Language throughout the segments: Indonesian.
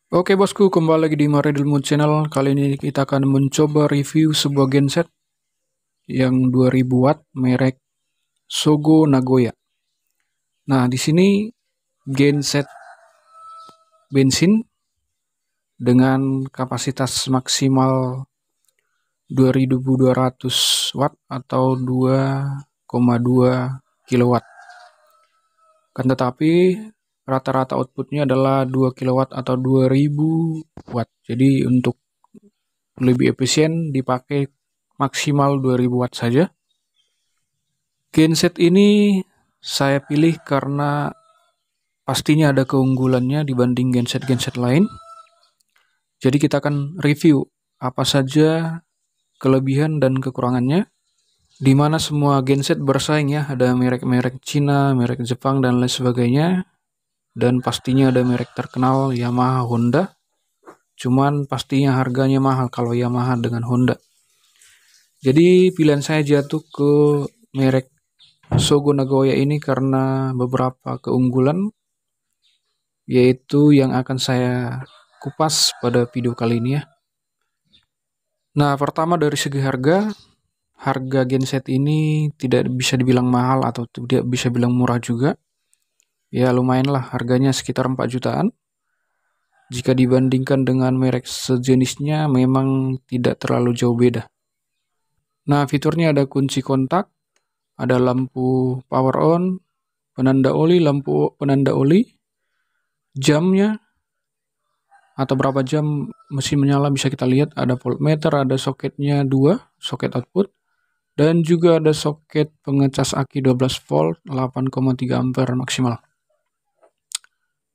Oke bosku, kembali lagi di Maredel Mood Channel. Kali ini kita akan mencoba review sebuah genset yang 2000 watt merek Sogo Nagoya. Nah, di sini genset bensin dengan kapasitas maksimal 2200 watt atau 2,2 kilowatt. Kan tetapi rata-rata outputnya adalah 2 kilowatt atau 2000 watt. Jadi untuk lebih efisien dipakai maksimal 2000 watt saja. Genset ini saya pilih karena pastinya ada keunggulannya dibanding genset-genset lain. Jadi kita akan review apa saja kelebihan dan kekurangannya, di mana semua genset bersaing ya, ada merek-merek Cina, merek Jepang dan lain sebagainya, dan pastinya ada merek terkenal Yamaha, Honda. Cuman pastinya harganya mahal kalau Yamaha dengan Honda. Jadi pilihan saya jatuh ke merek Sogo Nagoya ini karena beberapa keunggulan, yaitu yang akan saya kupas pada video kali ini ya. Nah, pertama dari segi harga genset ini tidak bisa dibilang mahal atau tidak bisa bilang murah juga. Ya lumayan lah, harganya sekitar 4 jutaan. Jika dibandingkan dengan merek sejenisnya memang tidak terlalu jauh beda. Nah, fiturnya ada kunci kontak, ada lampu power on, penanda oli, lampu penanda oli, jamnya atau berapa jam mesin menyala bisa kita lihat, ada voltmeter, ada soketnya 2, soket output, dan juga ada soket pengecas aki 12 volt 8,3 ampere maksimal.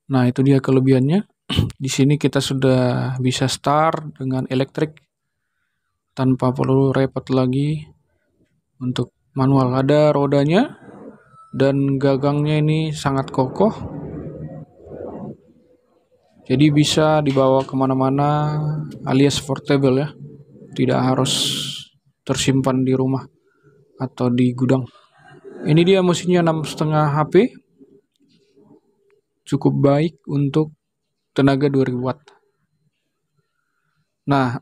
Nah, itu dia kelebihannya. Di sini kita sudah bisa start dengan elektrik tanpa perlu repot lagi untuk manual. Ada rodanya dan gagangnya ini sangat kokoh. Jadi bisa dibawa kemana-mana alias portable ya. Tidak harus tersimpan di rumah atau di gudang. Ini dia mesinnya 6,5 HP. Cukup baik untuk tenaga 2000 watt. Nah,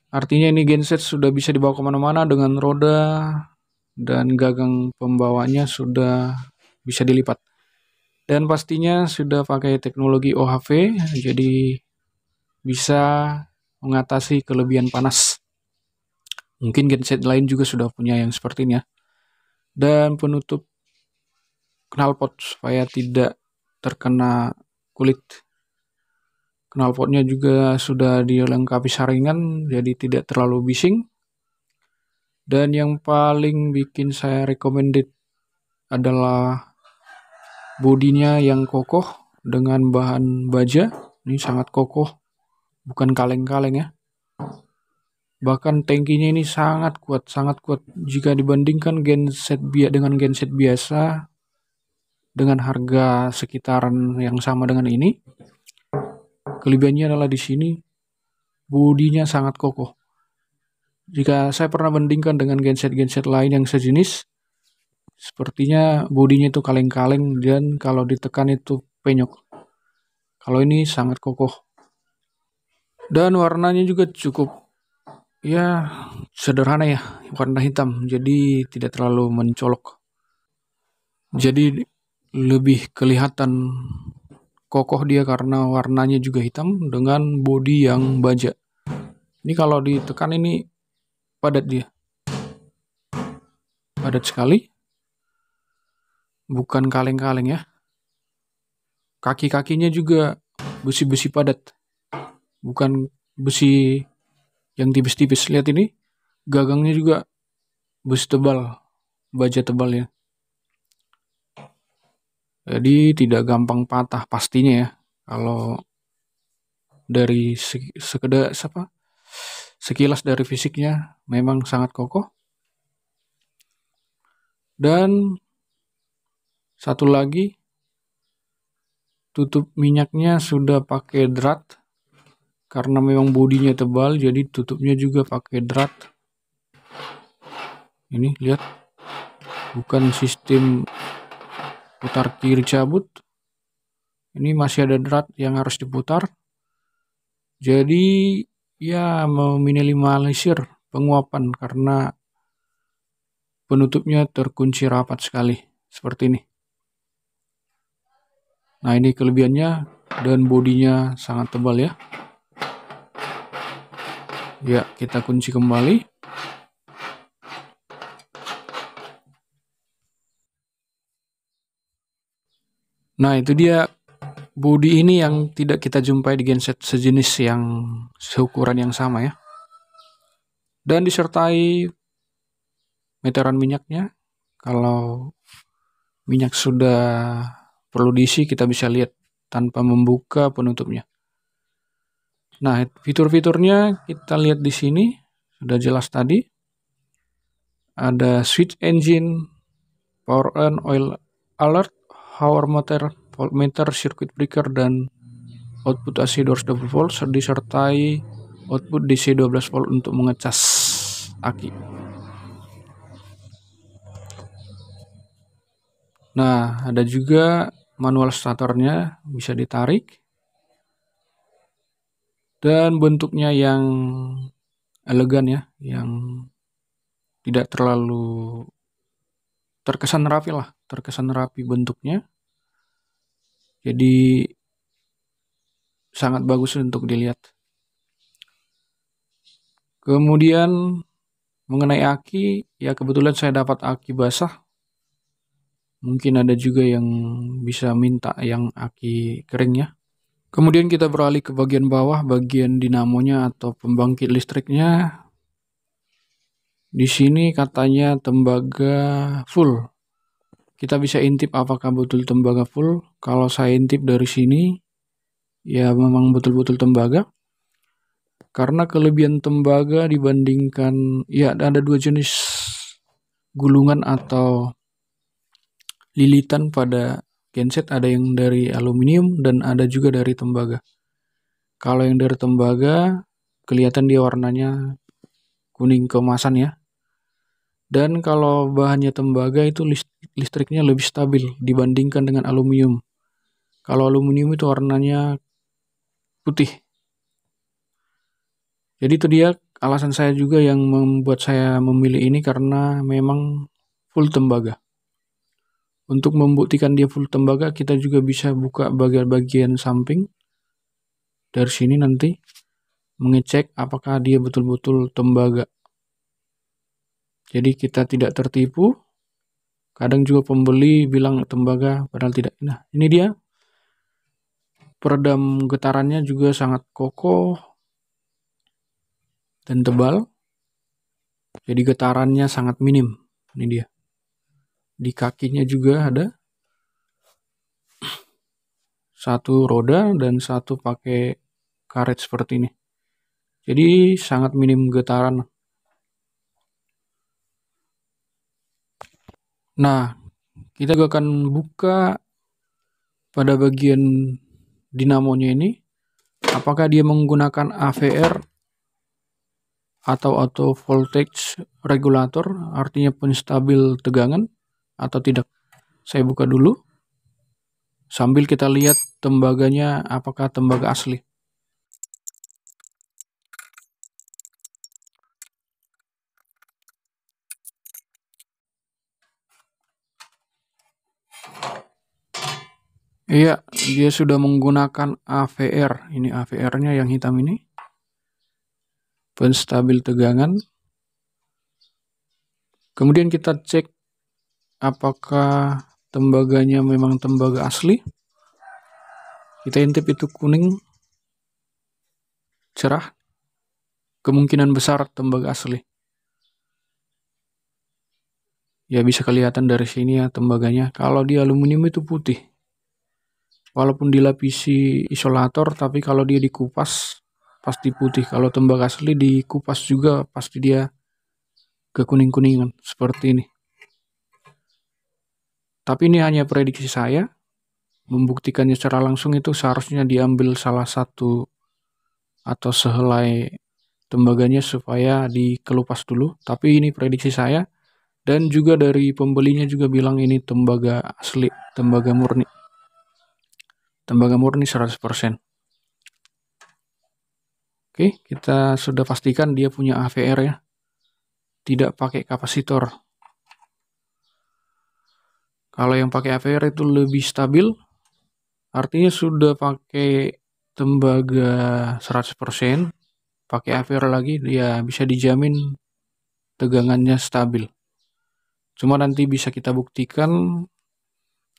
artinya ini genset sudah bisa dibawa kemana-mana dengan roda dan gagang pembawanya sudah bisa dilipat. Dan pastinya sudah pakai teknologi OHV, jadi bisa mengatasi kelebihan panas. Mungkin genset lain juga sudah punya yang seperti ini ya. Dan penutup knalpot supaya tidak terkena kulit. Knalpotnya juga sudah dilengkapi saringan, jadi tidak terlalu bising. Dan yang paling bikin saya recommended adalah bodinya yang kokoh dengan bahan baja. Ini sangat kokoh, bukan kaleng-kaleng ya. Bahkan tangkinya ini sangat kuat jika dibandingkan dengan genset biasa dengan harga sekitaran yang sama dengan ini. Kelebihannya adalah di sini bodinya sangat kokoh. Jika saya pernah bandingkan dengan genset-genset lain yang sejenis, sepertinya bodinya itu kaleng-kaleng dan kalau ditekan itu penyok. Kalau ini sangat kokoh. Dan warnanya juga cukup ya sederhana ya, warna hitam. Jadi tidak terlalu mencolok. Jadi lebih kelihatan kokoh dia karena warnanya juga hitam dengan bodi yang baja. Ini kalau ditekan ini padat dia. Padat sekali. Bukan kaleng-kaleng ya. Kaki-kakinya juga besi-besi padat. Bukan besi yang tipis-tipis. Lihat ini. Gagangnya juga besi tebal. Baja tebal ya. Jadi tidak gampang patah pastinya ya. Kalau dari sekilas dari fisiknya memang sangat kokoh. Dan satu lagi, tutup minyaknya sudah pakai drat karena memang bodinya tebal, jadi tutupnya juga pakai drat. Ini lihat, bukan sistem putar kiri cabut, Ini masih ada drat yang harus diputar. Jadi ya meminimalisir penguapan karena penutupnya terkunci rapat sekali seperti ini. Nah, ini kelebihannya, dan bodinya sangat tebal ya. Ya, kita kunci kembali. Nah, itu dia bodi ini yang tidak kita jumpai di genset sejenis yang seukuran yang sama ya. Dan disertai meteran minyaknya. Kalau minyak sudah perlu diisi, kita bisa lihat tanpa membuka penutupnya. Nah, fitur-fiturnya kita lihat di sini, sudah jelas tadi. Ada switch engine, power on, oil alert, power meter, voltmeter, circuit breaker, dan output AC 220 volt disertai output DC 12 volt untuk mengecas aki. Nah, ada juga manual starternya, bisa ditarik. Dan bentuknya yang elegan ya, yang tidak terlalu terkesan rapi bentuknya. Jadi sangat bagus untuk dilihat. Kemudian mengenai aki, ya kebetulan saya dapat aki basah. Mungkin ada juga yang bisa minta yang aki kering ya. Kemudian kita beralih ke bagian bawah, bagian dinamonya atau pembangkit listriknya. Di sini katanya tembaga full. Kita bisa intip apakah betul tembaga full. Kalau saya intip dari sini, ya memang betul-betul tembaga. Karena kelebihan tembaga dibandingkan, ya ada dua jenis gulungan atau lilitan pada genset, ada yang dari aluminium dan ada juga dari tembaga. Kalau yang dari tembaga kelihatan dia warnanya kuning keemasan ya. Dan kalau bahannya tembaga itu listriknya lebih stabil dibandingkan dengan aluminium. Kalau aluminium itu warnanya putih. Jadi itu dia alasan saya juga yang membuat saya memilih ini, karena memang full tembaga. Untuk membuktikan dia full tembaga, kita juga bisa buka bagian-bagian samping. Dari sini nanti mengecek apakah dia betul-betul tembaga. Jadi kita tidak tertipu. Kadang juga pembeli bilang tembaga padahal tidak. Nah, ini dia. Peredam getarannya juga sangat kokoh dan tebal. Jadi getarannya sangat minim. Ini dia. Di kakinya juga ada satu roda dan satu pakai karet seperti ini. Jadi sangat minim getaran. Nah, kita juga akan buka pada bagian dinamonya ini, apakah dia menggunakan AVR atau auto voltage regulator, artinya penstabil tegangan atau tidak. Saya buka dulu sambil kita lihat tembaganya apakah tembaga asli. Iya, dia sudah menggunakan AVR. Ini AVR-nya yang hitam ini. Penstabil tegangan. Kemudian kita cek apakah tembaganya memang tembaga asli. Kita intip itu kuning cerah. Kemungkinan besar tembaga asli. Ya bisa kelihatan dari sini ya tembaganya. Kalau di aluminium itu putih. Walaupun dilapisi isolator, tapi kalau dia dikupas pasti putih. Kalau tembaga asli dikupas juga pasti dia kekuning-kuningan seperti ini. Tapi ini hanya prediksi saya. Membuktikannya secara langsung itu seharusnya diambil salah satu atau sehelai tembaganya supaya dikelupas dulu. Tapi ini prediksi saya. Dan juga dari pembelinya juga bilang ini tembaga asli, tembaga murni. tembaga murni 100%. Oke, kita sudah pastikan dia punya AVR ya, tidak pakai kapasitor. Kalau yang pakai AVR itu lebih stabil, artinya sudah pakai tembaga 100%, pakai AVR lagi, dia bisa dijamin tegangannya stabil. Cuma nanti bisa kita buktikan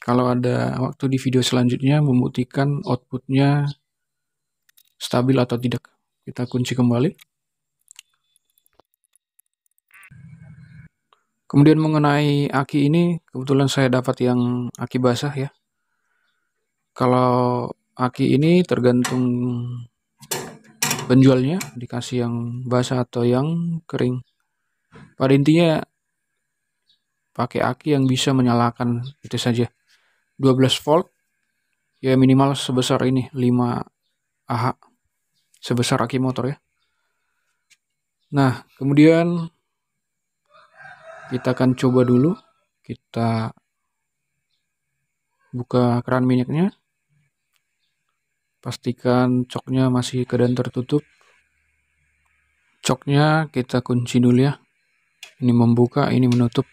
kalau ada waktu di video selanjutnya, membuktikan outputnya stabil atau tidak. Kita kunci kembali. Kemudian mengenai aki ini, kebetulan saya dapat yang aki basah ya. Kalau aki ini tergantung penjualnya, dikasih yang basah atau yang kering. Pada intinya pakai aki yang bisa menyalakan itu saja. 12 volt ya, minimal sebesar ini 5 Ah, sebesar aki motor ya. Nah, kemudian kita akan coba dulu, kita buka keran minyaknya, pastikan coknya masih keadaan tertutup. Coknya kita kunci dulu ya, ini membuka, ini menutup.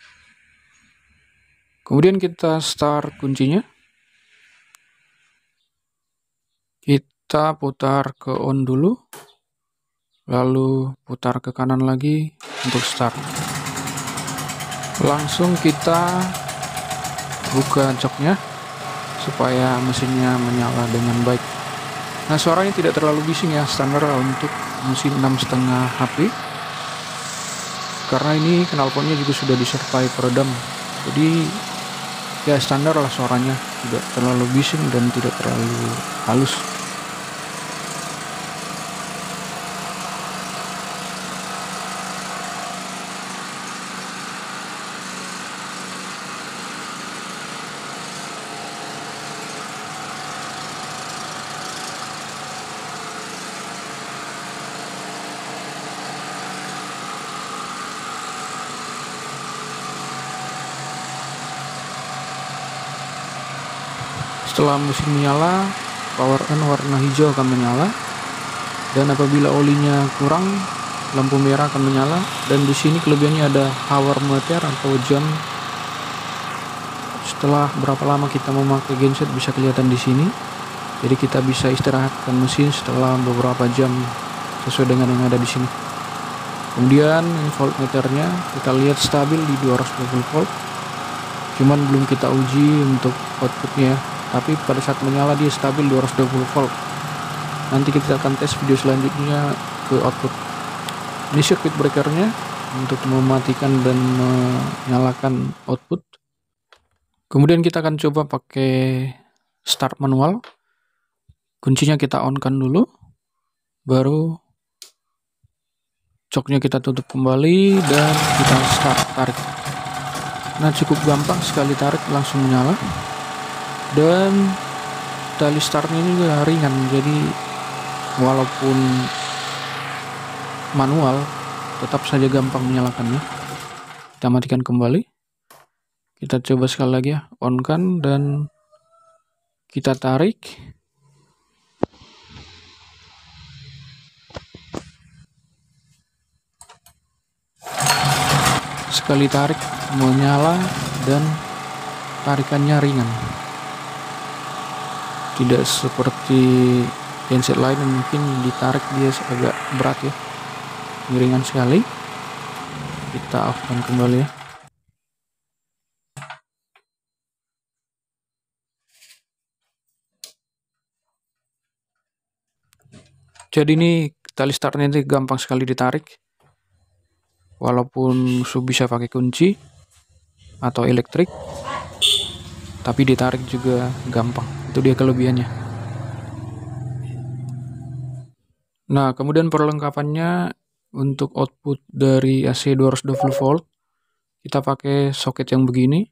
Kemudian kita start kuncinya, kita putar ke on dulu, lalu putar ke kanan lagi untuk start. Langsung kita buka coknya supaya mesinnya menyala dengan baik. Nah, suaranya tidak terlalu bising ya, standar untuk mesin 6,5 HP, karena ini knalpotnya juga sudah disertai peredam, jadi ya standar lah suaranya, tidak terlalu bising dan tidak terlalu halus. Setelah mesin menyala, power on warna hijau akan menyala, dan apabila olinya kurang, lampu merah akan menyala. Dan di sini kelebihannya ada hour meter atau jam. Setelah berapa lama kita memakai genset bisa kelihatan di sini. Jadi kita bisa istirahatkan mesin setelah beberapa jam sesuai dengan yang ada di sini. Kemudian voltmeternya kita lihat stabil di 220 volt. Cuman belum kita uji untuk outputnya, tapi pada saat menyala dia stabil 220 volt. Nanti kita akan tes video selanjutnya ke output. Ini circuit breakernya untuk mematikan dan menyalakan output. Kemudian kita akan coba pakai start manual. Kuncinya kita on kan dulu, baru coknya kita tutup kembali dan kita start tarik. Nah, cukup gampang, sekali tarik langsung menyala. Dan tali startnya juga ringan, jadi walaupun manual tetap saja gampang menyalakannya. Kita matikan kembali, kita coba sekali lagi ya, on kan dan kita tarik. Sekali tarik menyala dan tarikannya ringan, tidak seperti genset lain yang mungkin ditarik dia agak berat ya. Ringan sekali. Kita off-kan kembali ya. Jadi ini tali startnya itu gampang sekali ditarik, walaupun bisa pakai kunci atau elektrik, tapi ditarik juga gampang. Itu dia kelebihannya. Nah, kemudian perlengkapannya untuk output dari AC 220 volt, kita pakai soket yang begini.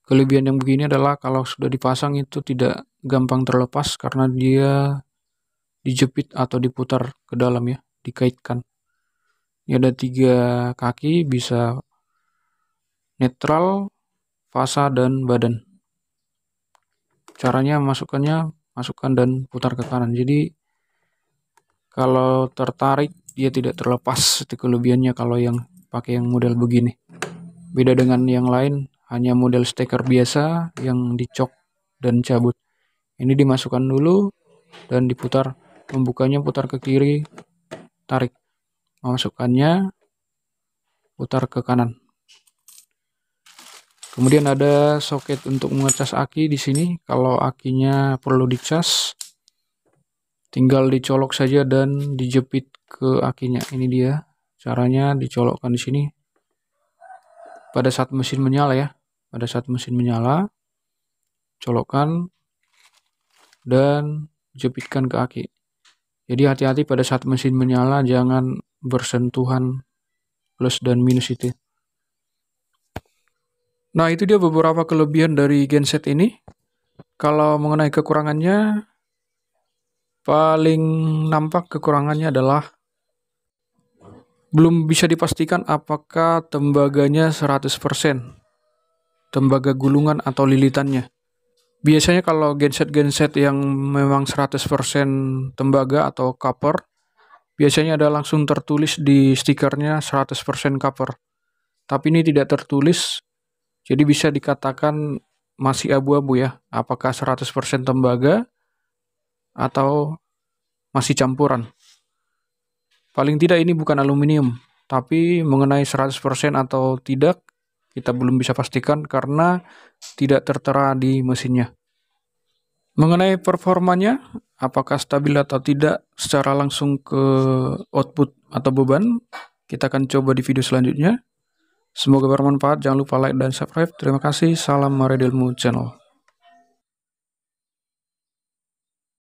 Kelebihan yang begini adalah kalau sudah dipasang itu tidak gampang terlepas karena dia dijepit atau diputar ke dalam ya, dikaitkan. Ini ada 3 kaki, bisa netral, fasa, dan badan. Caranya masukkannya masukkan dan putar ke kanan. Jadi kalau tertarik dia tidak terlepas, itu kelebihannya kalau yang pakai yang model begini. Beda dengan yang lain, hanya model steker biasa yang dicok dan cabut. Ini dimasukkan dulu dan diputar, membukanya putar ke kiri, tarik, memasukkannya putar ke kanan. Kemudian ada soket untuk mengecas aki di sini. Kalau akinya perlu dicas, tinggal dicolok saja dan dijepit ke akinya. Ini dia caranya, dicolokkan di sini. Pada saat mesin menyala ya, pada saat mesin menyala, colokkan dan jepitkan ke aki. Jadi hati-hati pada saat mesin menyala, jangan bersentuhan plus dan minus itu. Nah, itu dia beberapa kelebihan dari genset ini. Kalau mengenai kekurangannya, paling nampak kekurangannya adalah belum bisa dipastikan apakah tembaganya 100%, tembaga gulungan atau lilitannya. Biasanya kalau genset-genset yang memang 100% tembaga atau copper, biasanya ada langsung tertulis di stikernya 100% copper. Tapi ini tidak tertulis, jadi bisa dikatakan masih abu-abu ya, apakah 100% tembaga atau masih campuran. Paling tidak ini bukan aluminium, tapi mengenai 100% atau tidak, kita belum bisa pastikan karena tidak tertera di mesinnya. Mengenai performanya, apakah stabil atau tidak secara langsung ke output atau beban, kita akan coba di video selanjutnya. Semoga bermanfaat, jangan lupa like dan subscribe. Terima kasih, salam Maredelmu Channel.